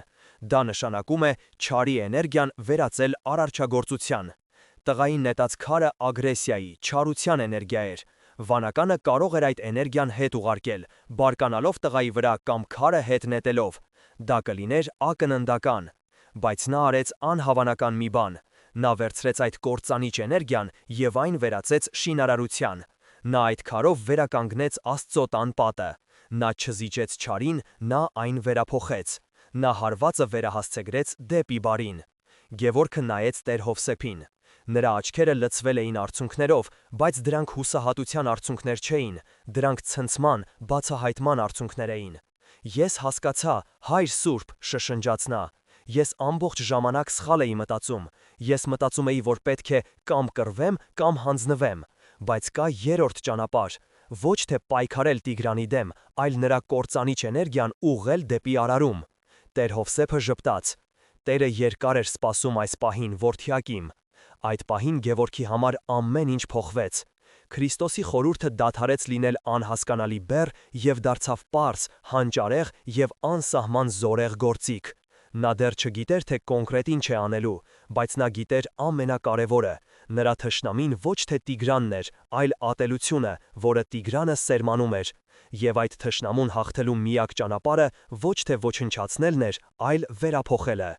դա նշանակում է չարի էներգիան վերածել արարչագործության։ Տղայի նետած քարը ագրեսիայի, չարության էներգիա էր։ Վանականը կարող էր այդ էներգիան հետ ուղարկել, բարկանալով տղայի վրա կամ քարը հետ նետելով։ Դա կլիներ ակննդական։ Բայց նա արեց անհավանական մի բան։ Նա վերցրեց այդ կործանիչ էներգիան և այն վերածեց շինարարության։ Նա այդ քարով վերականգնեց Աստծո տան պատը։ Նա չզիջեց չարին, նա այն վերափոխեց։ Նա հարվածը վերահասցեգրեց դեպի բարին։ Գևորգը նայեց Տեր Հովսեփին։ Նրա աչքերը լցվել էին արցունքներով, բայց դրանք հուսահատության արցունքներ չէին, դրանք ցնցման, բացահայտման արցունքներ էին։ Ես հասկացա, Հայր Սուրբ, շշնջաց նա։ Ես ամբողջ ժամանակ սխալ էի մտածում։ Ես մտածում էի, որ պետք է կամ կռվեմ, կամ հանձնվեմ, բայց կա երրորդ ճանապարհ։ Ոչ թե պայքարել Տիգրանի դեմ, այլ նրա կործանիչ էներգիան ուղղել դեպի արարում։ Տեր Հովսեփը ժպտաց. Տերը երկար էր սպասում այս պահին, որդյակ իմ։ Այդ պահին Գևորգի համար ամեն ինչ փոխվեց։ Քրիստոսի խորհուրդը դադարեց լինել անհասկանալի բեռ և դարձավ պարզ, հանճարեղ և անսահման զորեղ գործիք։ Նա դեռ չգիտեր, թե կոնկրետ ինչ է անելու, բայց նա գիտեր ամենակարևորը. նրա թշնամին ոչ թե Տիգրանն էր, այլ ատելությունը, որը Տիգրանը սերմանում էր, և այդ թշնամուն հաղթելու միակ ճանապարհը ոչ թե ոչնչացնելն էր, այլ վերափոխելը։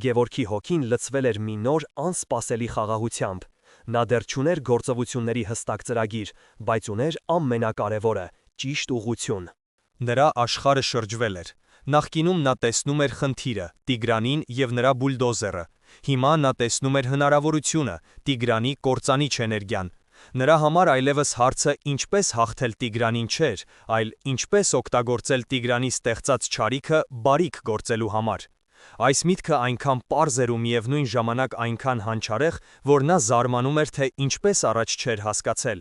Գևորգի հոգին լցվել էր մի նոր անսպասելի խաղաղությամբ։ Նա դեռ չուներ գործողությունների հստակ ծրագիր, բայց ուներ ամենակարևորը՝ ճիշտ ուղղություն։ Նրա աշխարհը շրջվել էր։ Նախկինում նա տեսնում էր խնդիրը, Տիգրանին և նրա բուլդոզերը։ Հիմա նա տեսնում էր հնարավորությունը, Տիգրանի կործանիչ էներգիան։ Նրա համար այլևս հարցը ինչպես հաղթել Տիգրանին չէր, այլ ինչպես օգտագործել Տիգրանի ստեղծած չարիքը բարիք գործելու համար։ Այս միտքը այնքան պարզ էր ու միևնույն ժամանակ այնքան հանճարեղ, որ նա զարմանում էր, թե ինչպես առաջ չէր հասկացել։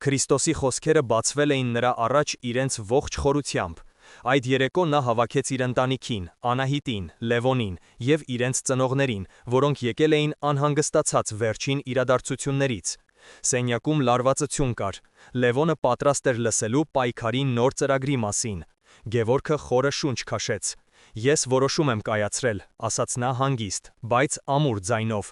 Քրիստոսի խոսքերը բացվել էին նրա առաջ իրենց ողջ խորությամբ։ Այդ երեկո նա հավաքեց իր ընտանիքին, Անահիտին, Լևոնին և իրենց ծնողներին, որոնք եկել էին անհանգստացած վերջին իրադարձություններից։ Սենյակում լարվածություն կար։ Լևոնը պատրաստ էր լսելու պայքարի նոր ծրագրի մասին։ Գևորգը խորը շունչ քաշեց։ Ես որոշում եմ կայացրել, ասաց նա հանգիստ, բայց ամուր ձայնով։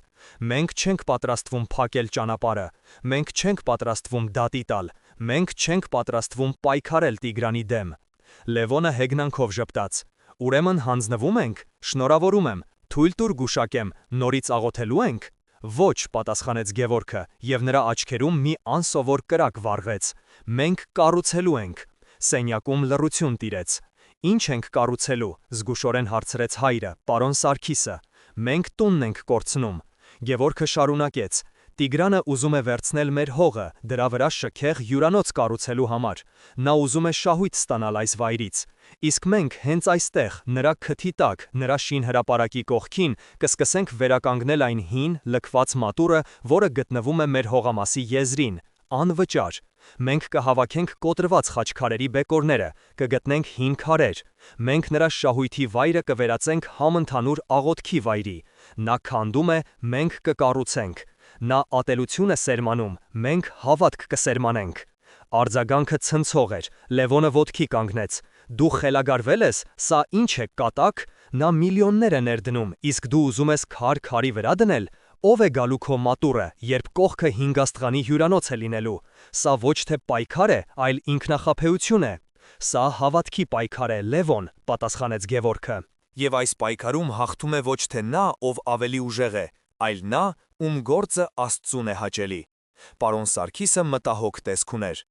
Մենք չենք պատրաստվում փակել ճանապարհը, մենք չենք պատրաստվում դատի տալ, մենք չենք պատրաստվում պայքարել Տիգրանի դեմ։ Լևոնը հեգնանքով ժպտաց. Ուրեմն հանձնվում ենք, շնորհավորում եմ, թույլ տուր գուշակեմ, նորից աղոթելու ենք։ Ոչ, պատասխանեց Գևորգը, և նրա աչքերում մի անսովոր կրակ վառվեց։ Մենք կառուցելու ենք։ Սենյակում լռություն տիրեց։ Ինչ ենք կառուցելու, զգուշորեն հարցրեց հայրը, պարոն Սարգիսը։ Մենք տունն ենք կորցնում։ Գևորգը շարունակեց. Տիգրանը ուզում է վերցնել մեր հողը, դրա վրա շքեղ հյուրանոց կառուցելու համար։ Նա ուզում է շահույթ ստանալ այս վայրից։ Իսկ մենք հենց այստեղ, նրա քթի տակ, նրա շինհրապարակի կողքին, կսկսենք վերականգնել այն հին, լքված մատուռը, որը գտնվում է մեր հողամասի եզրին, անվճար։ Մենք կհավաքենք կոտրված խաչքարերի բեկորները, կգտնենք հին քարեր։ Մենք նրա շահույթի վայրը կվերածենք համընդհանուր աղոթքի վայրի։ Նա քանդում է, մենք կկառուցենք։ Նա ատելություն է սերմանում, մենք հավատք կսերմանենք։ Արձագանքը ցնցող էր, Լևոնը ոտքի կանգնեց։ Դու խելագարվել ես, սա ինչ է, կատակ։ Նա միլիոններ է ներդնում, իսկ դու ուզում ես քար քարի վրա դնել։ Ով է գալու քո մատուռը, երբ կողքը հինգաստղանի հյուրանոց է լինելու։ Սա ոչ թե պայքար է, այլ ինքնախաբեություն է։ Սա հավատքի պայքար է, Լևոն, պատասխանեց Գևորգը։ Եվ այս պայքարում հաղթում է ոչ թե նա, ով ավելի ուժեղ է, այլ նա, ում գործը Աստծուն է հաճելի։ Պարոն Սարգիսը մտահոգ տեսք ուներ։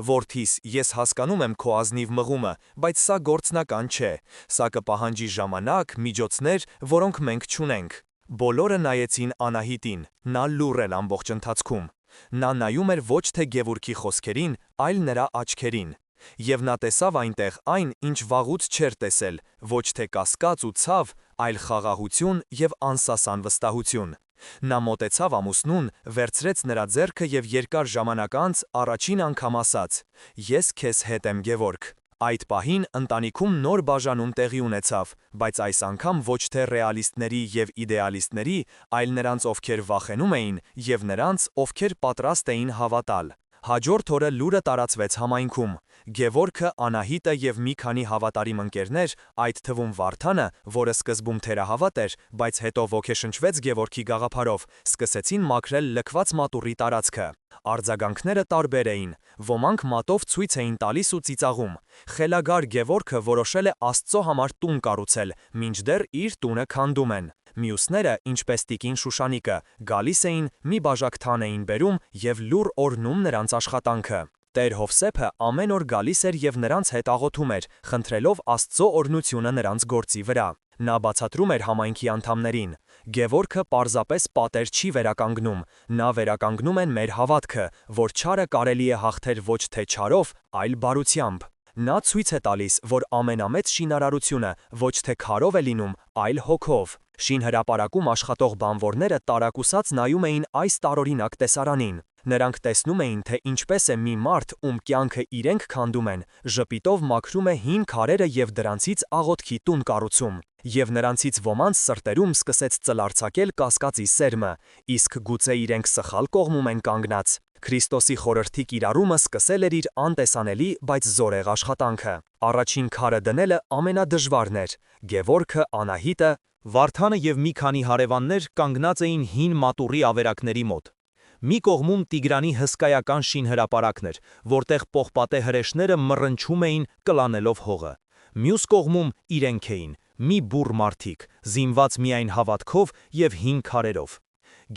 Որդիս, ես հասկանում եմ քո ազնիվ մղումը, բայց սա գործնական չէ։ Սա կպահանջի ժամանակ, միջոցներ, որոնք մենք չունենք։ Բոլորը նայեցին Անահիտին, նա լուռ էր ամբողջ ընթացքում։ Նա նայում էր ոչ թե Գևորգի խոսքերին, այլ նրա աչքերին։ Եվ նա տեսավ այնտեղ այն, ինչ վաղուց չէր տեսել, ոչ թե կասկած ու ցավ, այլ խաղաղություն և անսասան վստահություն։ Նա մոտեցավ ամուսնուն, վերցրեց նրա ձեռքը և երկար ժամանակ անց առաջին անգամ ասաց. Ես քեզ հետ եմ, Գևորգ։ Այդ պահին ընտանիքում նոր բաժանում տեղի ունեցավ, բայց այս անգամ ոչ թե ռեալիստների և իդեալիստների, այլ նրանց, ովքեր վախենում էին, և նրանց, ովքեր պատրաստ էին հավատալ։ Հաջորդ օրը լուրը տարածվեց համայնքում։ Գևորգը, Անահիտը և մի քանի հավատարիմ ընկերներ, այդ թվում Վարդանը, որը սկզբում թերահավատ էր, բայց հետո ոգեշնչվեց Գևորգի գաղափարով, սկսեցին մաքրել լքված մատուռի տարածքը։ Արձագանքները տարբեր էին։ Ոմանք մատով ցույց էին տալիս ու ծիծաղում։ Խելագար Գևորգը որոշել է Աստծո համար տուն կառուցել, մինչդեռ իր տունը քանդում են։ Մյուսները, ինչպես տիկին Շուշանիկը, գալիս էին, մի բաժակ թան էին բերում և լուռ օրհնում նրանց աշխատանքը։ Տեր Հովսեփը ամեն օր գալիս էր և նրանց հետ աղոթում էր, խնդրելով Աստծո օրհնությունը նրանց գործի վրա։ Նա բացատրում էր համայնքի անդամներին. Գևորգը պարզապես պատեր չի վերականգնում, նա վերականգնում են մեր հավատքը, որ չարը կարելի է հաղթել ոչ թե չարով, այլ բարությամբ։ Նա ցույց է տալիս, որ ամենամեծ շինարարությունը ոչ թե քարով է լինում, այլ հոգով։ Շինհրապարակում աշխատող բանվորները տարակուսած նայում էին այս տարօրինակ տեսարանին։ Նրանք տեսնում էին, թե ինչպես է մի մարդ, ում կյանքը իրենք քանդում են, ժպիտով մաքրում է հին քարերը և դրանցից աղոթքի տուն կառուցում։ Եվ նրանցից ոմանց սրտերում սկսեց ծլարձակել կասկածի սերմը, իսկ գուցե իրենք սխալ կողմում են կանգնած։ Քրիստոսի խորհրդի կիրառումը սկսել էր իր անտեսանելի, բայց զորեղ աշխատանքը։ Առաջին քարը դնելը ամենադժվարն էր։ Գևորգը, Անահիտը, Վարդանը և մի քանի հարևաններ կանգնած էին հին մատուռի ավերակների մոտ։ Մի կողմում Տիգրանի հսկայական շինհրապարակն էր, որտեղ պողպատե հրեշները մռնչում էին կլանելով հողը։ Մյուս կողմում իրենք էին, մի բուռ մարդիկ, զինված միայն հավատքով և հին քարերով։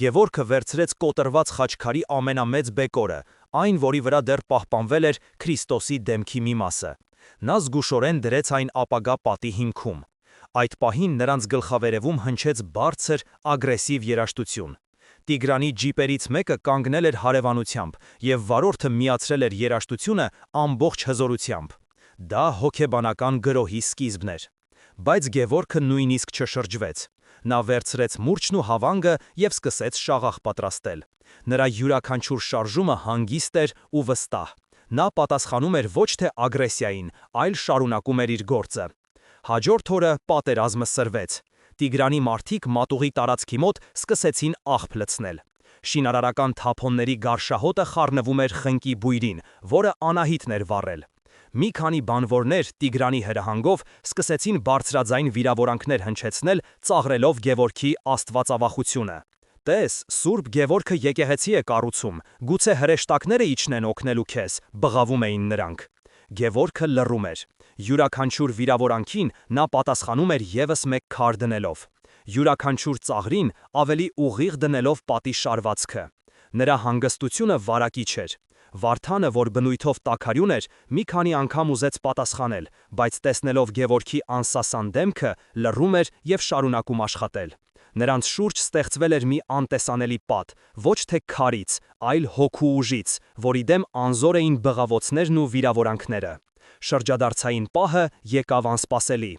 Գևորգը վերցրեց կոտրված խաչքարի ամենամեծ բեկորը, այն, որի վրա դեռ պահպանվել էր Քրիստոսի դեմքի մի մասը։ Նա զգուշորեն դրեց այն ապագա պատի հիմքում։ Այդ պահին նրանց գլխավերևում հնչեց բարձր, ագրեսիվ երաժշտություն։ Տիգրանի ջիպերից մեկը կանգնել էր հարևանությամբ, և վարորդը միացրել էր երաժշտությունը ամբողջ հզորությամբ։ Դա հոգեբանական գրոհի սկիզբն էր։ Բայց Գևորգը նույնիսկ չշրջվեց։ Նա վերցրեց մուրճն ու հավանգը և սկսեց շաղախ պատրաստել։ Նրա յուրաքանչյուր շարժումը հանգիստ էր ու վստահ։ Նա պատասխանում էր ոչ թե ագրեսիային, այլ շարունակում էր իր գործը։ Հաջորդ օրը պատերազմը սրվեց։ Տիգրանի մարդիկ մատուռի տարածքի մոտ սկսեցին աղբ լցնել։ Շինարարական թափոնների գարշահոտը խառնվում էր խնկի բույրին, որը Անահիտն էր վառել։ Մի քանի բանվորներ Տիգրանի հրահանգով սկսեցին բարձրաձայն վիրավորանքներ հնչեցնել, ծաղրելով Գևորգի աստվածավախությունը։ «Տես, Սուրբ Գևորգը եկեղեցի է կառուցում, գուցե հրեշտակները իջնեն օգնելու քեզ», բղավում էին նրանք։ Գևորգը լռում էր։ Յուրաքանչյուր վիրավորանքին նա պատասխանում էր ևս մեկ քար դնելով։ Յուրաքանչյուր ծաղրին ավելի ուղիղ դնելով պատի շարվածքը։ Նրա հանգստությունը վարակիչ էր։ Վարդանը, որ բնույթով տաքարյուն էր, մի քանի անգամ ուզեց պատասխանել, բայց տեսնելով Գևորգի անսասան դեմքը, լռում էր և շարունակում աշխատել։ Նրանց շուրջ ստեղծվել էր մի անտեսանելի պատ, ոչ թե քարից, այլ հոգու ուժից, որի դեմ անզոր էին բղավոցներն ու վիրավորանքները։ Շրջադարձային պահը եկավ անսպասելի։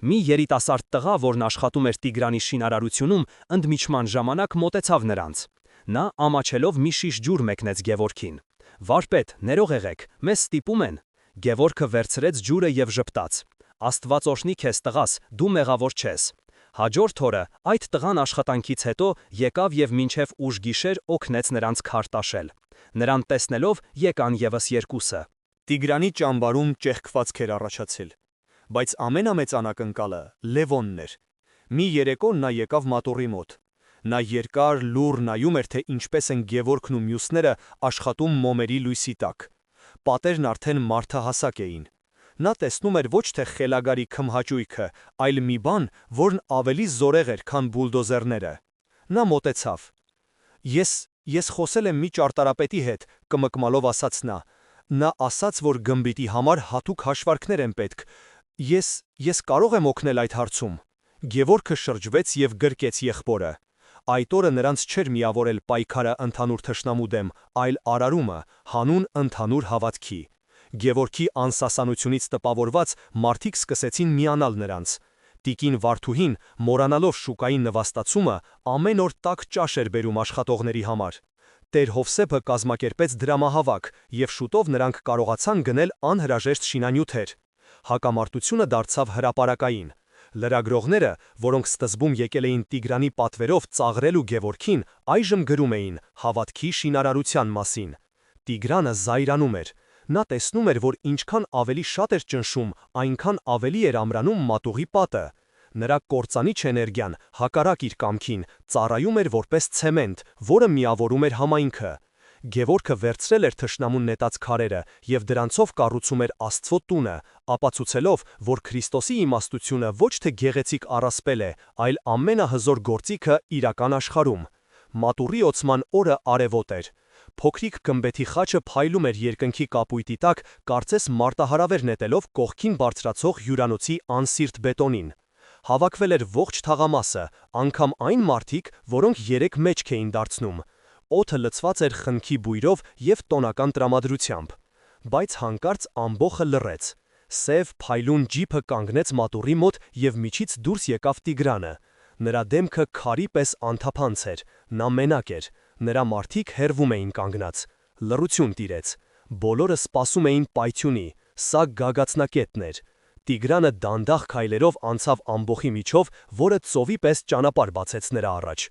Մի երիտասարդ տղա, որն աշխատում էր Տիգրանի շինարարությունում, ընդմիջման ժամանակ մոտեցավ նրանց։ Նա ամաչելով մի շիշ ջուր մեկնեց Գևորգին։ «Վարպետ, ներող եղեք, մեզ ստիպում են»։ Գևորգը վերցրեց ջուրը և ժպտաց։ «Աստված օրհնի քեզ, տղաս, դու մեղավոր չես»։ Հաջորդ օրը այդ տղան աշխատանքից հետո եկավ և մինչև ուշ գիշեր օգնեց նրանց քար տաշել։ Նրան տեսնելով եկան ևս երկուսը։ Տիգրանի ճամբարում ճեղքվածք էր առաջացել, բայց ամենամեծ անակնկալը Լևոնն էր։ Մի երեկո նա եկավ մատուռի մոտ։ Նա երկար լուռ նայում էր, թե ինչպես են Գևորգն ու մյուսները աշխատում մոմերի լույսի տակ։ Պատերն արդեն մարդահասակ էին։ Նա տեսնում էր ոչ թե խելագարի քմհաճույքը, այլ մի բան, որն ավելի զորեղ էր, քան բուլդոզերները։ Նա մոտեցավ։ Ես խոսել եմ մի ճարտարապետի հետ, կմկմալով ասաց նա։ Նա ասաց, որ գմբիթի համար հատուկ հաշվարկներ են պետք։ Ես կարող եմ օգնել այդ հարցում։ Գևորգը շրջվեց և գրկեց եղբորը։ Այդ օրը նրանց չէր միավորել պայքարը ընդհանուր թշնամու դեմ, այլ արարումը, հանուն ընդհանուր հավատքի։ Գևորգի անսասանությունից տպավորված մարդիկ սկսեցին միանալ նրանց։ Տիկին Վարդուհին, մոռանալով շուկայի նվաստացումը, ամեն օր տաք ճաշ էր բերում աշխատողների համար։ Տեր Հովսեփը կազմակերպեց դրամահավաք, և շուտով նրանք կարողացան գնել անհրաժեշտ շինանյութեր։ Հակամարտությունը դարձավ հրապարակային։ Լրագրողները, որոնք սկզբում եկել էին Տիգրանի պատվերով ծաղրելու Գևորգին, այժմ գրում էին հավատքի շինարարության մասին։ Տիգրանը զայրանում էր։ Նա տեսնում էր, որ ինչքան ավելի շատ էր ճնշում, այնքան ավելի էր ամրանում մատուռի պատը։ Նրա կործանիչ էներգիան, հակառակ իր կամքին, ծառայում էր որպես ցեմենտ, որը միավորում էր համայնքը։ Գևորգը վերցրել էր թշնամուն նետած քարերը և դրանցով կառուցում էր Աստծո տունը, ապացուցելով, որ Քրիստոսի իմաստությունը ոչ թե գեղեցիկ առասպել է, այլ ամենահզոր գործիքը իրական աշխարհում։ Մատուռի օծման օրը արևոտ էր։ Փոքրիկ գմբեթի խաչը փայլում էր երկնքի կապույտի տակ, կարծես մարտահրավեր նետելով կողքին բարձրացող հյուրանոցի անսիրտ բետոնին։ Հավաքվել էր ողջ թաղամասը, անգամ այն մարդիկ, որոնք 3 մեջք էին դարձնում։ Օդը լցված էր խնքի բույրով և տոնական տրամադրությամբ։ Բայց հանկարծ ամբոխը լռեց։ Սև փայլուն ջիփը կանգնեց մատուռի մոտ և միջից դուրս եկավ Տիգրանը։ Նրա դեմքը քարի պես անթափանց էր, նա մենակ էր, նրա մարդիկ հեռվում էին կանգնած։ Լռություն տիրեց։ Բոլորը սպասում էին պայթյունի, սա գագաթնակետն էր։ Տիգրանը դանդաղ քայլերով անցավ ամբոխի միջով, որը ծովի պես ճանապարհ բացեց նրա առաջ։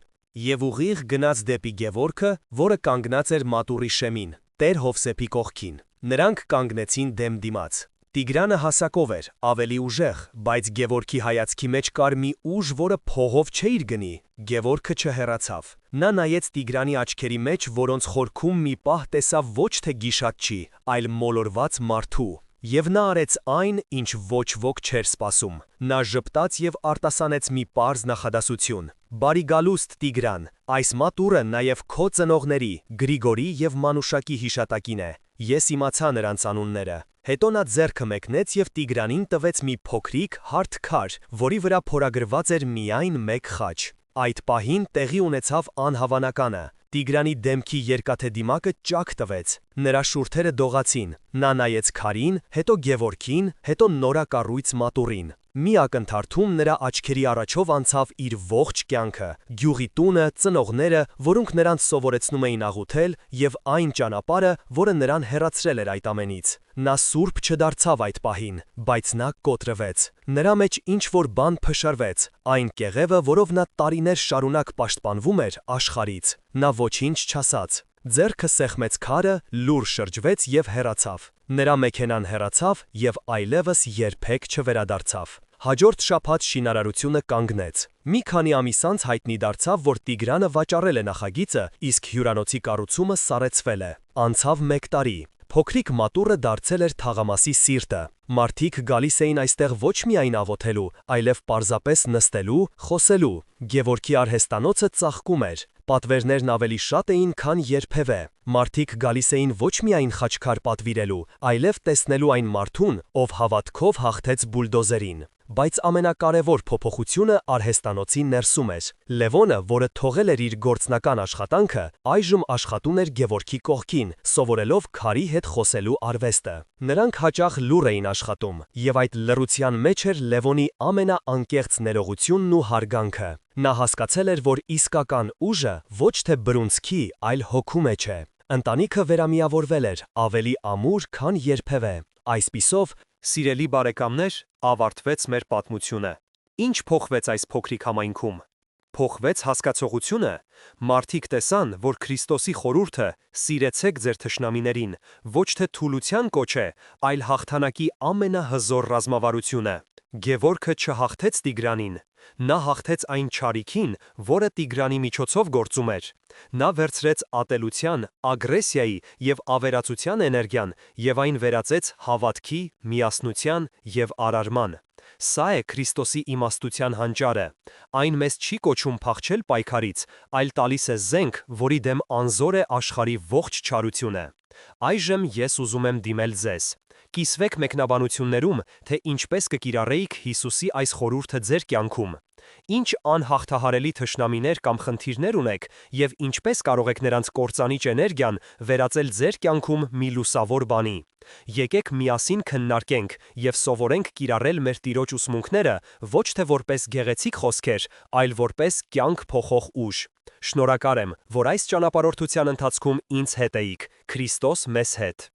Եվ ուղիղ գնաց դեպի Գևորգը, որը կանգնած էր մատուռի շեմին, Տեր Հովսեփի կողքին։ Նրանք կանգնեցին դեմ դիմաց։ Տիգրանը հասակով էր, ավելի ուժեղ, բայց Գևորգի հայացքի մեջ կար մի ուժ, որը փողով չէիր գնի։ Գևորգը չհեռացավ։ Նա նայեց Տիգրանի աչքերի մեջ, որոնց խորքում մի պահ տեսավ ոչ թե գիշատչի, այլ մոլորված մարդու։ Եվ նա արեց այն, ինչ ոչ ոք չէր սպասում։ Նա ժպտաց և արտասանեց մի պարզ նախադասություն. «Բարի գալուստ, Տիգրան, այս մատուռը նաև քո ծնողների՝ Գրիգորի և Մանուշակի հիշատակին է»։ Ես իմացա նրանց անունները։ Հետո նա ձեռքը մեկնեց և Տիգրանին տվեց մի փոքրիկ, հարթ քար, որի վրա փորագրված էր միայն մեկ խաչ։ Այդ պահին տեղի ունեցավ անհավանականը։ Տիգրանի դեմքի երկաթե դիմակը ճաք տվեց։ Նրա շուրթերը դողացին։ Նա նայեց քարին, հետո Գևորգին, հետո նորակառույց մատուռին։ Մի ակնթարթում նրա աչքերի առաջով անցավ իր ողջ կյանքը, գյուղի տունը, ծնողները, որոնք նրան սովորեցնում էին աղոթել, և այն ճանապարհը, որը նրան հեռացրել էր այդ ամենից։ Նա սուրբ չդարձավ այդ պահին, բայց նա կոտրվեց։ Նրա մեջ ինչ-որ բան փշրվեց, այն կեղևը, որով նա տարիներ շարունակ պաշտպանվում էր աշխարհից։ Նա ոչինչ չասաց։ Ձեռքը սեղմեց քարը, լուր շրջվեց և հեռացավ։ Նրա մեքենան հեռացավ և այլևս երբեք չվերադարձավ։ Հաջորդ շաբաթ շինարարությունը կանգնեց։ Մի քանի ամիս անց հայտնի դարձավ, որ Տիգրանը վաճառել է նախագիծը, իսկ հյուրանոցի կառուցումը սառեցվել է։ Անցավ 1 տարի։ Փոքրիկ մատուռը դարձել էր թաղամասի սիրտը։ Մարդիկ գալիս էին այստեղ ոչ միայն աղոթելու, այլև պարզապես նստելու, խոսելու։ Գևորգի արհեստանոցը ծաղկում էր։ Պատվերներն ավելի շատ էին, քան երբևէ։ Մարդիկ գալիս էին ոչ միայն խաչքար պատվիրելու, այլև տեսնելու այն մարդուն, ով հավատքով հաղթեց բուլդոզերին։ Բայց ամենակարևոր փոփոխությունը արհեստանոցի ներսում էր։ Լևոնը, որը թողել էր իր գործնական աշխատանքը, այժմ աշխատում էր Գևորգի կողքին, սովորելով քարի հետ խոսելու արվեստը։ Նրանք հաճախ լուռ էին աշխատում, և այդ լռության մեջ էր Լևոնի ամենաանկեղծ ներողությունն ու հարգանքը։ Նա հասկացել էր, որ իսկական ուժը ոչ թե բռունցքի, այլ հոգու մեջ է։ Ընտանիքը վերամիավորվել էր, ավելի ամուր, քան երբևէ։ Այսպիսով, Սիրելի բարեկամներ, ավարտվեց մեր պատմությունը։ Ինչ փոխվեց այս փոքրիկ համայնքում։ Փոխվեց հասկացողությունը։ Մարդիկ տեսան, որ Քրիստոսի խորհուրդը՝ սիրեցեք ձեր թշնամիներին, ոչ թե թուլության կոչ է, այլ հաղթանակի ամենահզոր ռազմավարությունը։ Գևորգը չհաղթեց Տիգրանին։ Նա հաղթեց այն չարիքին, որը Տիգրանի միջոցով գործում էր։ Նա վերցրեց ատելության, ագրեսիայի և ավերածության էներգիան և այն վերածեց հավատքի, միասնության և արարման։ Սա է Քրիստոսի իմաստության հանճարը։ Այն մեզ չի կոչում փախչել պայքարից, այլ տալիս է զենք, որի դեմ անզոր է աշխարհի ողջ չարությունը։ Այժմ ես ուզում եմ դիմել ձեզ։ Կիսվեք մեկնաբանություններում, թե ինչպես կկիրառեիք Հիսուսի այս խորհուրդը ձեր կյանքում։ Ինչ անհաղթահարելի թշնամիներ կամ խնդիրներ ունեք և ինչպես կարող եք նրանց կործանիչ էներգիան վերածել ձեր կյանքում մի լուսավոր բանի։ Եկեք միասին քննարկենք և սովորենք կիրառել մեր Տիրոջ ուսմունքները ոչ թե որպես գեղեցիկ խոսքեր, այլ որպես կյանք փոխող ուժ։ Շնորհակալ եմ, որ այս ճանապարհորդության ընթացքում ինձ հետ էիք։ Քրիստոս մեզ հետ։